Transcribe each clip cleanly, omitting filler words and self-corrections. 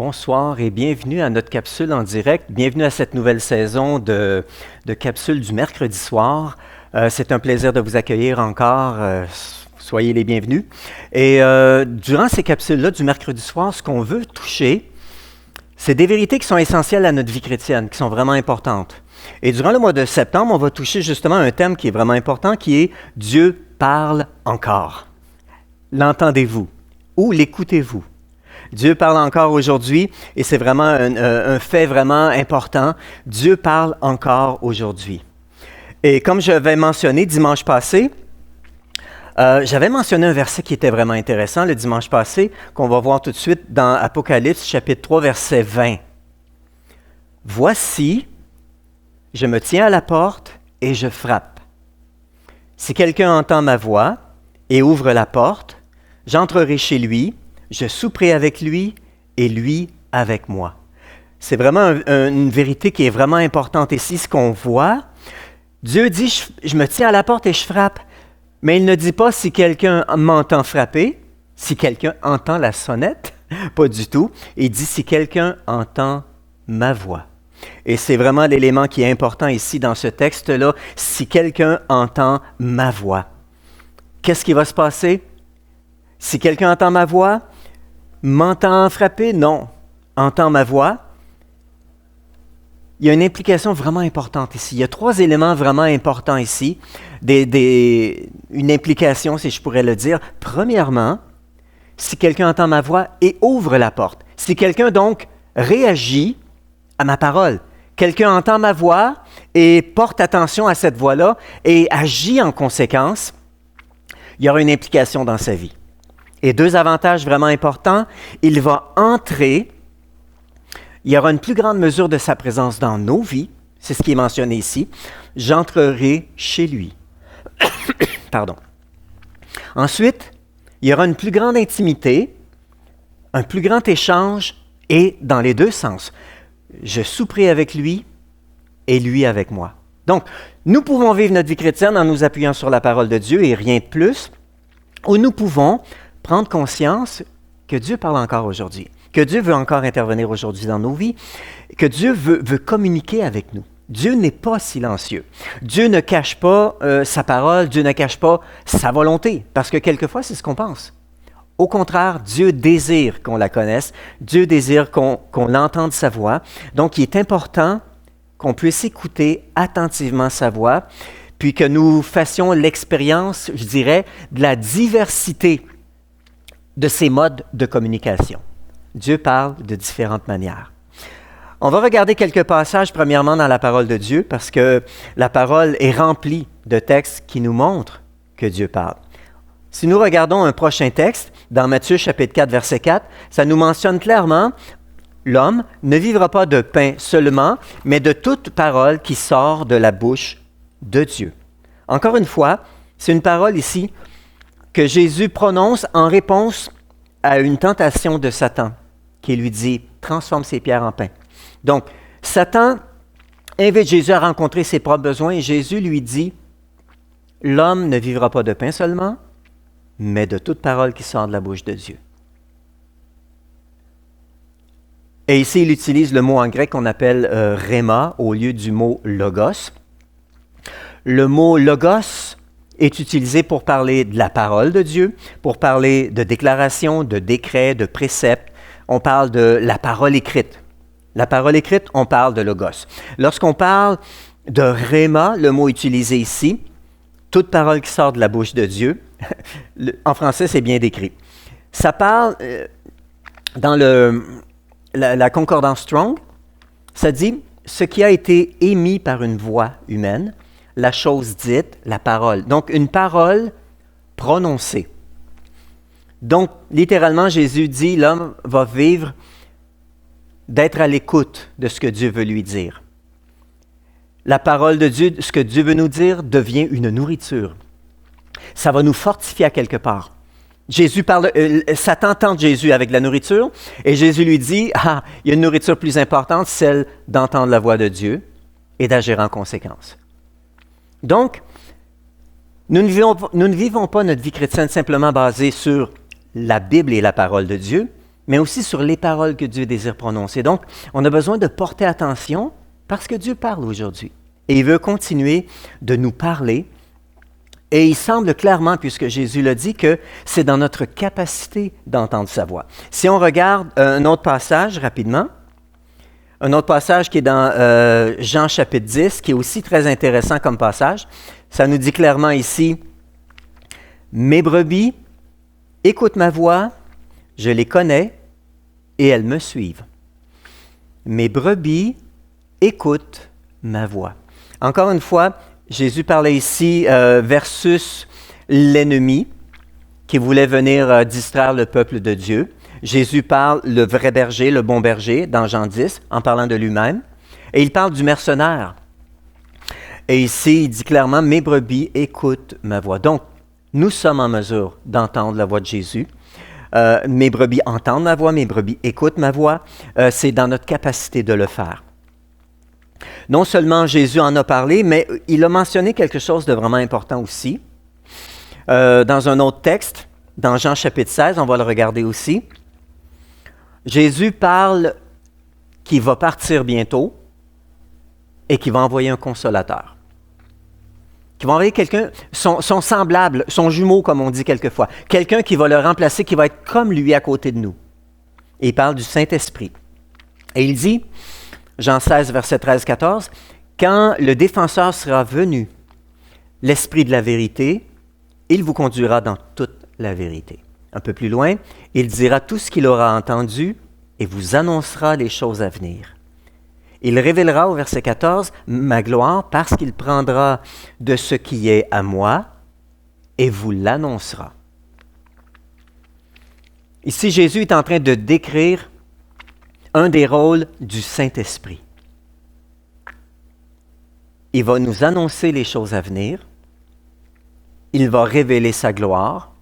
Bonsoir et bienvenue à notre capsule en direct. Bienvenue à cette nouvelle saison de capsule du mercredi soir. C'est un plaisir de vous accueillir encore. Soyez les bienvenus. Et durant ces capsules-là du mercredi soir, ce qu'on veut toucher, c'est des vérités qui sont essentielles à notre vie chrétienne, qui sont vraiment importantes. Et durant le mois de septembre, on va toucher justement un thème qui est vraiment important, qui est « Dieu parle encore ». L'entendez-vous ou l'écoutez-vous? Dieu parle encore aujourd'hui et c'est vraiment un fait vraiment important. Dieu parle encore aujourd'hui. Et comme je l'avais mentionné dimanche passé, j'avais mentionné un verset qui était vraiment intéressant le dimanche passé, qu'on va voir tout de suite dans Apocalypse chapitre 3, verset 20. « Voici, je me tiens à la porte et je frappe. Si quelqu'un entend ma voix et ouvre la porte, j'entrerai chez lui, je souperai avec lui et lui avec moi. » C'est vraiment une vérité qui est vraiment importante ici, ce qu'on voit. Dieu dit, je me tiens à la porte et je frappe. Mais il ne dit pas si quelqu'un m'entend frapper, si quelqu'un entend la sonnette, pas du tout. Il dit si quelqu'un entend ma voix. Et c'est vraiment l'élément qui est important ici dans ce texte-là, si quelqu'un entend ma voix. Qu'est-ce qui va se passer? Si quelqu'un entend ma voix, m'entend frapper? Non. Entend ma voix? Il y a une implication vraiment importante ici. Il y a trois éléments vraiment importants ici. Une implication, si je pourrais le dire. Premièrement, si quelqu'un entend ma voix et ouvre la porte. Si quelqu'un donc réagit à ma parole. Quelqu'un entend ma voix et porte attention à cette voix-là et agit en conséquence, il y aura une implication dans sa vie. Et deux avantages vraiment importants, il va entrer, il y aura une plus grande mesure de sa présence dans nos vies, c'est ce qui est mentionné ici, j'entrerai chez lui. Pardon. Ensuite, il y aura une plus grande intimité, un plus grand échange et dans les deux sens. Je souperai avec lui et lui avec moi. Donc, nous pouvons vivre notre vie chrétienne en nous appuyant sur la parole de Dieu et rien de plus, ou nous pouvons prendre conscience que Dieu parle encore aujourd'hui, que Dieu veut encore intervenir aujourd'hui dans nos vies, que Dieu veut communiquer avec nous. Dieu n'est pas silencieux. Dieu ne cache pas sa parole, Dieu ne cache pas sa volonté, parce que quelquefois, c'est ce qu'on pense. Au contraire, Dieu désire qu'on la connaisse, Dieu désire qu'on entende sa voix. Donc, il est important qu'on puisse écouter attentivement sa voix, puis que nous fassions l'expérience, je dirais, de la diversité de ces modes de communication. Dieu parle de différentes manières. On va regarder quelques passages, premièrement, dans la parole de Dieu, parce que la parole est remplie de textes qui nous montrent que Dieu parle. Si nous regardons un prochain texte, dans Matthieu chapitre 4, verset 4, ça nous mentionne clairement « L'homme ne vivra pas de pain seulement, mais de toute parole qui sort de la bouche de Dieu. » Encore une fois, c'est une parole ici que Jésus prononce en réponse à une tentation de Satan, qui lui dit « Transforme ces pierres en pain. » Donc, Satan invite Jésus à rencontrer ses propres besoins et Jésus lui dit « L'homme ne vivra pas de pain seulement, mais de toute parole qui sort de la bouche de Dieu. » Et ici, il utilise le mot en grec qu'on appelle rhéma au lieu du mot logos. Le mot logos est utilisé pour parler de la parole de Dieu, pour parler de déclaration, de décret, de précepte. On parle de la parole écrite. La parole écrite, on parle de logos. Lorsqu'on parle de rhéma, le mot utilisé ici, toute parole qui sort de la bouche de Dieu, en français, c'est bien décrit. Ça parle, dans la concordance Strong, ça dit « ce qui a été émis par une voix humaine », la chose dite, la parole. Donc, une parole prononcée. Donc, littéralement, Jésus dit, l'homme va vivre d'être à l'écoute de ce que Dieu veut lui dire. La parole de Dieu, ce que Dieu veut nous dire, devient une nourriture. Ça va nous fortifier à quelque part. Satan tente Jésus avec la nourriture, et Jésus lui dit, il y a une nourriture plus importante, celle d'entendre la voix de Dieu et d'agir en conséquence. Donc, nous ne vivons pas notre vie chrétienne simplement basée sur la Bible et la parole de Dieu, mais aussi sur les paroles que Dieu désire prononcer. Donc, on a besoin de porter attention parce que Dieu parle aujourd'hui. Et il veut continuer de nous parler. Et il semble clairement, puisque Jésus l'a dit, que c'est dans notre capacité d'entendre sa voix. Si on regarde un autre passage rapidement, un autre passage qui est dans Jean chapitre 10, qui est aussi très intéressant comme passage, ça nous dit clairement ici, « Mes brebis écoutent ma voix, je les connais et elles me suivent. Mes brebis écoutent ma voix. » Encore une fois, Jésus parlait ici versus l'ennemi qui voulait venir distraire le peuple de Dieu. Jésus parle le vrai berger, le bon berger, dans Jean 10, en parlant de lui-même. Et il parle du mercenaire. Et ici, il dit clairement, « Mes brebis écoutent ma voix. » Donc, nous sommes en mesure d'entendre la voix de Jésus. Mes brebis entendent ma voix, mes brebis écoutent ma voix. C'est dans notre capacité de le faire. Non seulement Jésus en a parlé, mais il a mentionné quelque chose de vraiment important aussi. Dans un autre texte, dans Jean chapitre 16, on va le regarder aussi. Jésus parle qu'il va partir bientôt et qu'il va envoyer un consolateur. Qu'il va envoyer quelqu'un, son semblable, son jumeau, comme on dit quelquefois. Quelqu'un qui va le remplacer, qui va être comme lui à côté de nous. Et il parle du Saint-Esprit. Et il dit, Jean 16, verset 13-14, « Quand le défenseur sera venu, l'Esprit de la vérité, il vous conduira dans toute la vérité. » Un peu plus loin, il dira tout ce qu'il aura entendu et vous annoncera les choses à venir. Il révélera au verset 14 « Ma gloire parce qu'il prendra de ce qui est à moi et vous l'annoncera. » Ici, Jésus est en train de décrire un des rôles du Saint-Esprit. Il va nous annoncer les choses à venir, il va révéler sa gloire,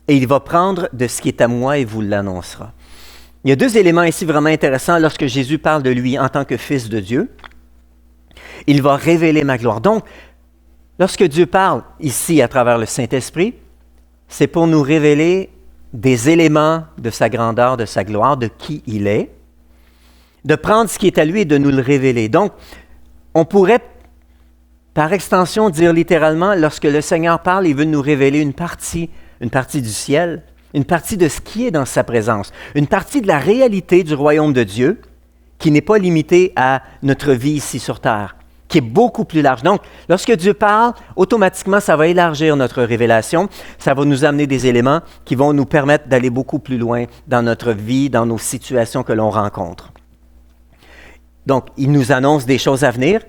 et il va prendre de ce qui est à moi et vous l'annoncera. Il y a deux éléments ici vraiment intéressants lorsque Jésus parle de lui en tant que Fils de Dieu. Il va révéler ma gloire. Donc, lorsque Dieu parle ici à travers le Saint-Esprit, c'est pour nous révéler des éléments de sa grandeur, de sa gloire, de qui il est, de prendre ce qui est à lui et de nous le révéler. Donc, on pourrait, par extension, dire littéralement, lorsque le Seigneur parle, il veut nous révéler une partie du ciel, une partie de ce qui est dans sa présence, une partie de la réalité du royaume de Dieu qui n'est pas limitée à notre vie ici sur terre, qui est beaucoup plus large. Donc, lorsque Dieu parle, automatiquement, ça va élargir notre révélation, ça va nous amener des éléments qui vont nous permettre d'aller beaucoup plus loin dans notre vie, dans nos situations que l'on rencontre. Donc, il nous annonce des choses à venir.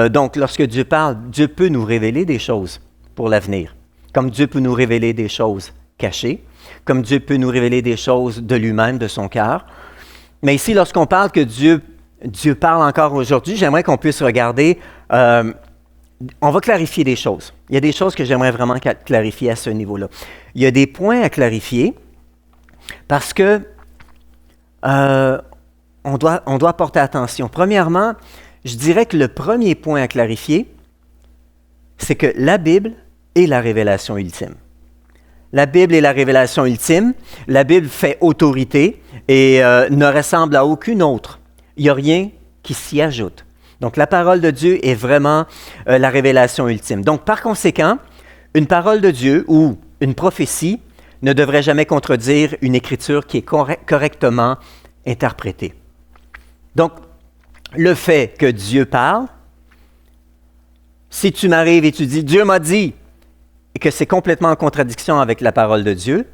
Donc, lorsque Dieu parle, Dieu peut nous révéler des choses pour l'avenir. Comme Dieu peut nous révéler des choses cachées, comme Dieu peut nous révéler des choses de lui-même, de son cœur. Mais ici, lorsqu'on parle que Dieu parle encore aujourd'hui, j'aimerais qu'on puisse regarder, on va clarifier des choses. Il y a des choses que j'aimerais vraiment clarifier à ce niveau-là. Il y a des points à clarifier parce que on doit porter attention. Premièrement, je dirais que le premier point à clarifier, c'est que la Bible est la révélation ultime. La Bible est la révélation ultime. La Bible fait autorité et ne ressemble à aucune autre. Il n'y a rien qui s'y ajoute. Donc, la parole de Dieu est vraiment la révélation ultime. Donc, par conséquent, une parole de Dieu ou une prophétie ne devrait jamais contredire une écriture qui est correctement interprétée. Donc, le fait que Dieu parle, si tu m'arrives et tu dis « Dieu m'a dit », et que c'est complètement en contradiction avec la parole de Dieu,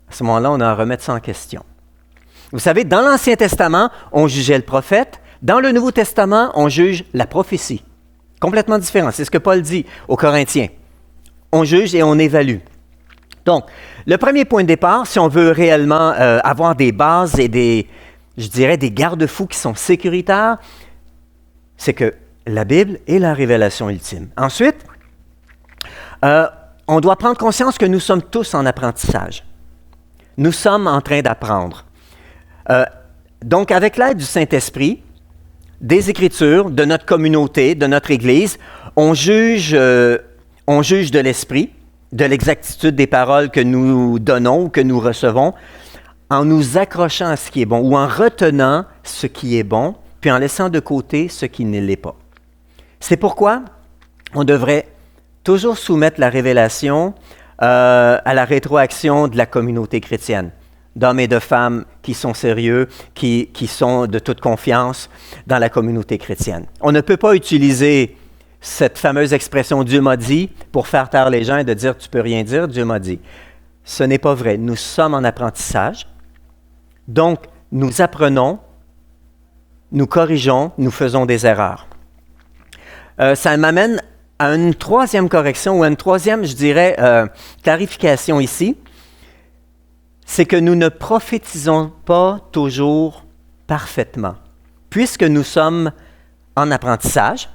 à ce moment-là, on a à remettre ça en question. Vous savez, dans l'Ancien Testament, on jugeait le prophète. Dans le Nouveau Testament, on juge la prophétie. Complètement différent. C'est ce que Paul dit aux Corinthiens. On juge et on évalue. Donc, le premier point de départ, si on veut réellement avoir des bases et des garde-fous qui sont sécuritaires, c'est que la Bible est la révélation ultime. Ensuite, on doit prendre conscience que nous sommes tous en apprentissage. Nous sommes en train d'apprendre. Donc, avec l'aide du Saint-Esprit, des Écritures, de notre communauté, de notre Église, on juge de l'Esprit, de l'exactitude des paroles que nous donnons ou que nous recevons, en nous accrochant à ce qui est bon ou en retenant ce qui est bon, puis en laissant de côté ce qui ne l'est pas. C'est pourquoi on devrait toujours soumettre la révélation à la rétroaction de la communauté chrétienne, d'hommes et de femmes qui sont sérieux, qui sont de toute confiance dans la communauté chrétienne. On ne peut pas utiliser cette fameuse expression « Dieu m'a dit » pour faire taire les gens et de dire « tu peux rien dire, Dieu m'a dit ». Ce n'est pas vrai. Nous sommes en apprentissage. Donc, nous apprenons, nous corrigeons, nous faisons des erreurs. Ça m'amène à une troisième correction ou à une troisième, je dirais, clarification ici. C'est que nous ne prophétisons pas toujours parfaitement, puisque nous sommes en apprentissage.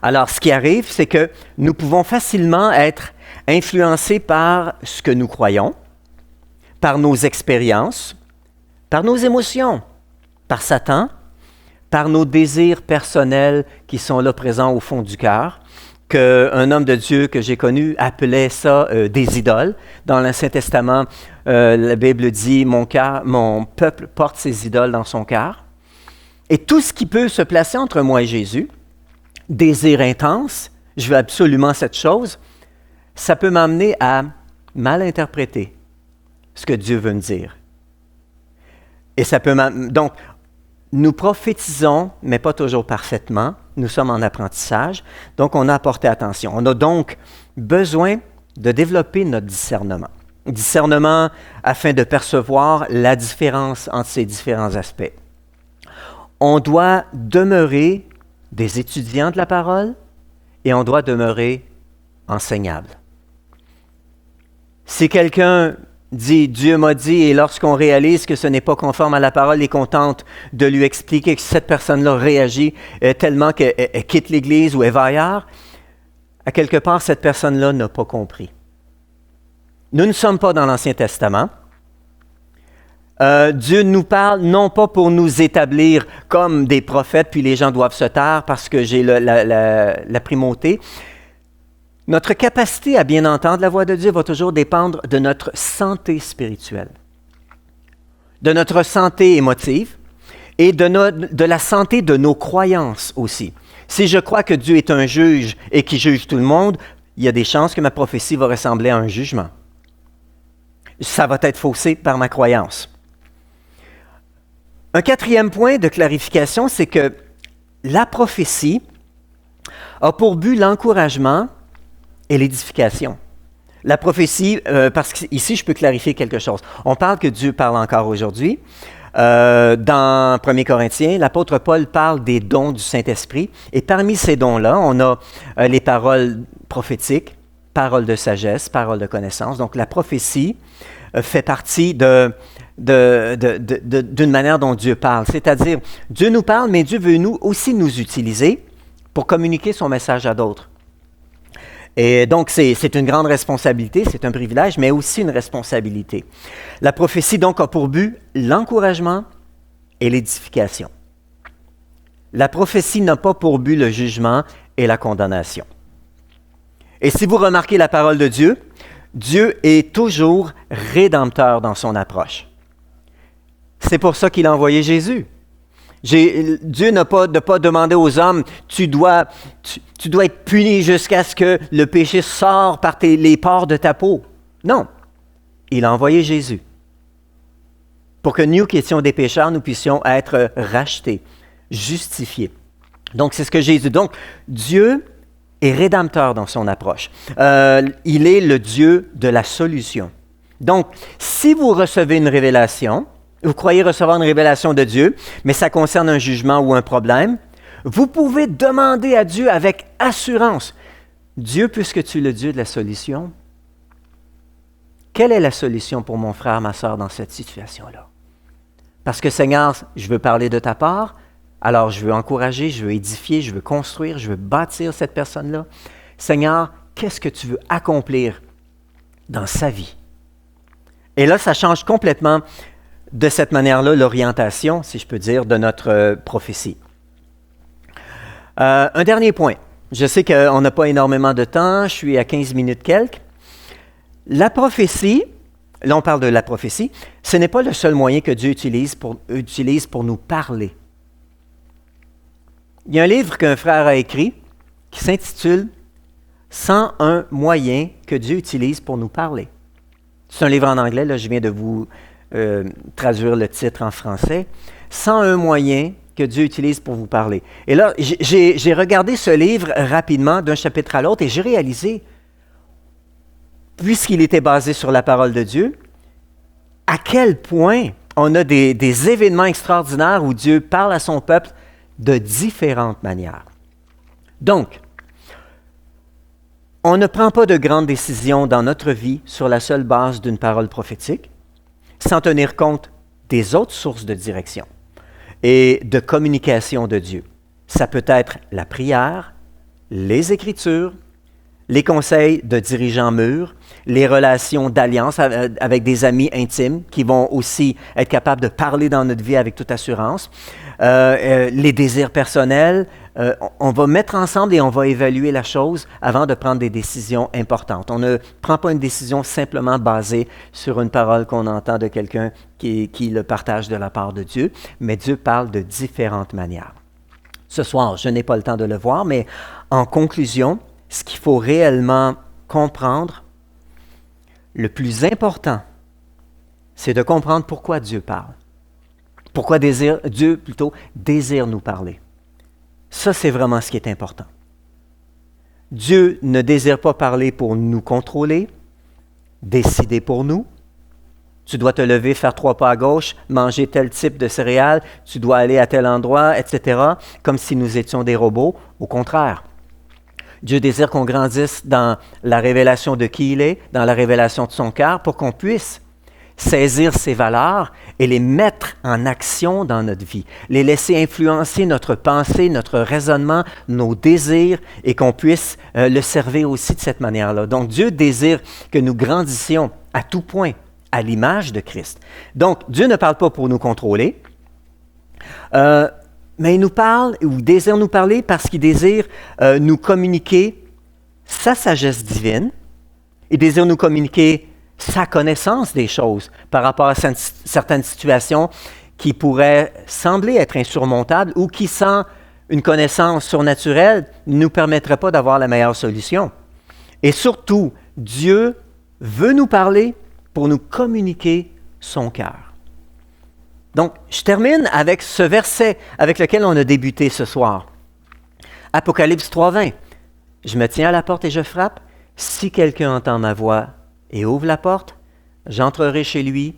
Alors, ce qui arrive, c'est que nous pouvons facilement être influencés par ce que nous croyons, par nos expériences, par nos émotions, par Satan, par nos désirs personnels qui sont là présents au fond du cœur, qu'un homme de Dieu que j'ai connu appelait ça des idoles. Dans l'Ancien Testament, la Bible dit « Mon peuple porte ses idoles dans son cœur ». Et tout ce qui peut se placer entre moi et Jésus, désir intense, je veux absolument cette chose, ça peut m'amener à mal interpréter ce que Dieu veut me dire. Et ça peut donc, nous prophétisons, mais pas toujours parfaitement. Nous sommes en apprentissage, donc on a à porter attention. On a donc besoin de développer notre discernement. Discernement afin de percevoir la différence entre ces différents aspects. On doit demeurer des étudiants de la parole et on doit demeurer enseignable. Si quelqu'un dit « Dieu m'a dit » et lorsqu'on réalise que ce n'est pas conforme à la parole et qu'on tente de lui expliquer que cette personne-là réagit tellement qu'elle quitte l'Église ou elle va ailleurs, à quelque part, cette personne-là n'a pas compris. Nous ne sommes pas dans l'Ancien Testament. Dieu nous parle non pas pour nous établir comme des prophètes, puis les gens doivent se taire parce que j'ai la primauté. Notre capacité à bien entendre la voix de Dieu va toujours dépendre de notre santé spirituelle, de notre santé émotive et de la santé de nos croyances aussi. Si je crois que Dieu est un juge et qui juge tout le monde, il y a des chances que ma prophétie va ressembler à un jugement. Ça va être faussé par ma croyance. Un quatrième point de clarification, c'est que la prophétie a pour but l'encouragement et l'édification. La prophétie, parce qu'ici, je peux clarifier quelque chose. On parle que Dieu parle encore aujourd'hui. Dans 1 Corinthiens, l'apôtre Paul parle des dons du Saint-Esprit. Et parmi ces dons-là, on a les paroles prophétiques, paroles de sagesse, paroles de connaissance. Donc, la prophétie fait partie d'une manière dont Dieu parle. C'est-à-dire, Dieu nous parle, mais Dieu veut aussi nous utiliser pour communiquer son message à d'autres. Et donc, c'est une grande responsabilité, c'est un privilège, mais aussi une responsabilité. La prophétie, donc, a pour but l'encouragement et l'édification. La prophétie n'a pas pour but le jugement et la condamnation. Et si vous remarquez la parole de Dieu, Dieu est toujours rédempteur dans son approche. C'est pour ça qu'il a envoyé Jésus. Dieu n'a pas demandé aux hommes, tu dois être puni jusqu'à ce que le péché sorte par les pores de ta peau. Non, il a envoyé Jésus. Pour que nous qui étions des pécheurs, nous puissions être rachetés, justifiés. Donc, c'est ce que Jésus... Donc, Dieu est rédempteur dans son approche. Il est le Dieu de la solution. Donc, si vous recevez une révélation, vous croyez recevoir une révélation de Dieu, mais ça concerne un jugement ou un problème, vous pouvez demander à Dieu avec assurance, Dieu, puisque tu es le Dieu de la solution, quelle est la solution pour mon frère, ma sœur dans cette situation-là? Parce que Seigneur, je veux parler de ta part, alors je veux encourager, je veux édifier, je veux construire, je veux bâtir cette personne-là. Seigneur, qu'est-ce que tu veux accomplir dans sa vie? Et là, ça change complètement de cette manière-là l'orientation, si je peux dire, de notre prophétie. Un dernier point. Je sais qu'on n'a pas énormément de temps, je suis à 15 minutes quelques. La prophétie, là on parle de la prophétie, ce n'est pas le seul moyen que Dieu utilise pour nous parler. Il y a un livre qu'un frère a écrit qui s'intitule « 101 moyens que Dieu utilise pour nous parler ». C'est un livre en anglais, là, je viens de vous traduire le titre en français. 101 moyens que Dieu utilise pour vous parler. Et là, j'ai regardé ce livre rapidement d'un chapitre à l'autre et j'ai réalisé, puisqu'il était basé sur la parole de Dieu, à quel point on a des événements extraordinaires où Dieu parle à son peuple de différentes manières. Donc, on ne prend pas de grandes décisions dans notre vie sur la seule base d'une parole prophétique, sans tenir compte des autres sources de direction et de communication de Dieu. Ça peut être la prière, les Écritures, les conseils de dirigeants mûrs, les relations d'alliance avec des amis intimes qui vont aussi être capables de parler dans notre vie avec toute assurance, les désirs personnels. On va mettre ensemble et on va évaluer la chose avant de prendre des décisions importantes. On ne prend pas une décision simplement basée sur une parole qu'on entend de quelqu'un qui le partage de la part de Dieu, mais Dieu parle de différentes manières. Ce soir, je n'ai pas le temps de le voir, mais en conclusion, ce qu'il faut réellement comprendre, le plus important, c'est de comprendre pourquoi Dieu parle. Pourquoi Dieu désire nous parler. Ça, c'est vraiment ce qui est important. Dieu ne désire pas parler pour nous contrôler, décider pour nous. Tu dois te lever, faire 3 pas à gauche, manger tel type de céréales, tu dois aller à tel endroit, etc., comme si nous étions des robots. Au contraire, Dieu désire qu'on grandisse dans la révélation de qui il est, dans la révélation de son cœur, pour qu'on puisse saisir ses valeurs et les mettre en action dans notre vie, les laisser influencer notre pensée, notre raisonnement, nos désirs, et qu'on puisse le servir aussi de cette manière-là. Donc, Dieu désire que nous grandissions à tout point à l'image de Christ. Donc, Dieu ne parle pas pour nous contrôler, mais il nous parle, ou désire nous parler parce qu'il désire nous communiquer sa sagesse divine, il désire nous communiquer sa connaissance des choses par rapport à certaines situations qui pourraient sembler être insurmontables ou qui, sans une connaissance surnaturelle, ne nous permettraient pas d'avoir la meilleure solution. Et surtout, Dieu veut nous parler pour nous communiquer son cœur. Donc, je termine avec ce verset avec lequel on a débuté ce soir. Apocalypse 3:20. « Je me tiens à la porte et je frappe. Si quelqu'un entend ma voix et ouvre la porte, j'entrerai chez lui,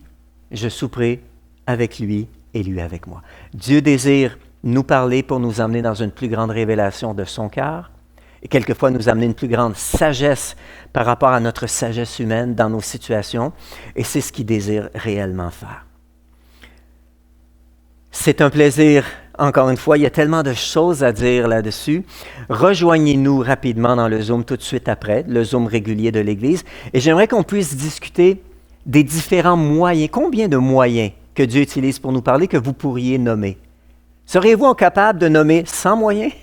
je souperai avec lui et lui avec moi. » Dieu désire nous parler pour nous amener dans une plus grande révélation de son cœur et quelquefois nous amener une plus grande sagesse par rapport à notre sagesse humaine dans nos situations, et c'est ce qu'il désire réellement faire. C'est un plaisir, encore une fois, il y a tellement de choses à dire là-dessus. Rejoignez-nous rapidement dans le Zoom tout de suite après, le Zoom régulier de l'Église, et j'aimerais qu'on puisse discuter des différents moyens. Combien de moyens que Dieu utilise pour nous parler que vous pourriez nommer? Seriez-vous capable de nommer 100 moyens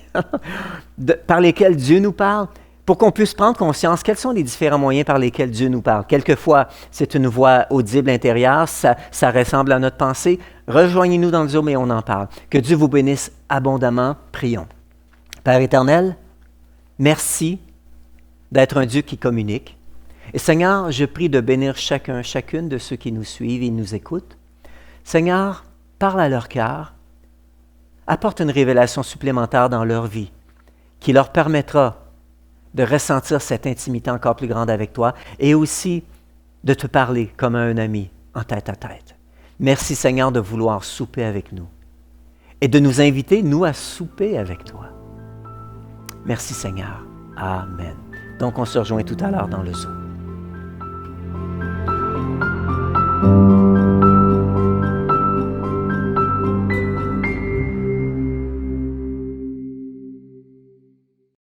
par lesquels Dieu nous parle? Pour qu'on puisse prendre conscience, quels sont les différents moyens par lesquels Dieu nous parle? Quelquefois, c'est une voix audible intérieure, ça ressemble à notre pensée. Rejoignez-nous dans le Zoom et on en parle. Que Dieu vous bénisse abondamment. Prions. Père éternel, merci d'être un Dieu qui communique. Et Seigneur, je prie de bénir chacune de ceux qui nous suivent et nous écoutent. Seigneur, parle à leur cœur. Apporte une révélation supplémentaire dans leur vie qui leur permettra de ressentir cette intimité encore plus grande avec toi et aussi de te parler comme à un ami en tête à tête. Merci Seigneur de vouloir souper avec nous et de nous inviter, nous, à souper avec toi. Merci Seigneur. Amen. Donc on se rejoint tout à l'heure dans le Zoom.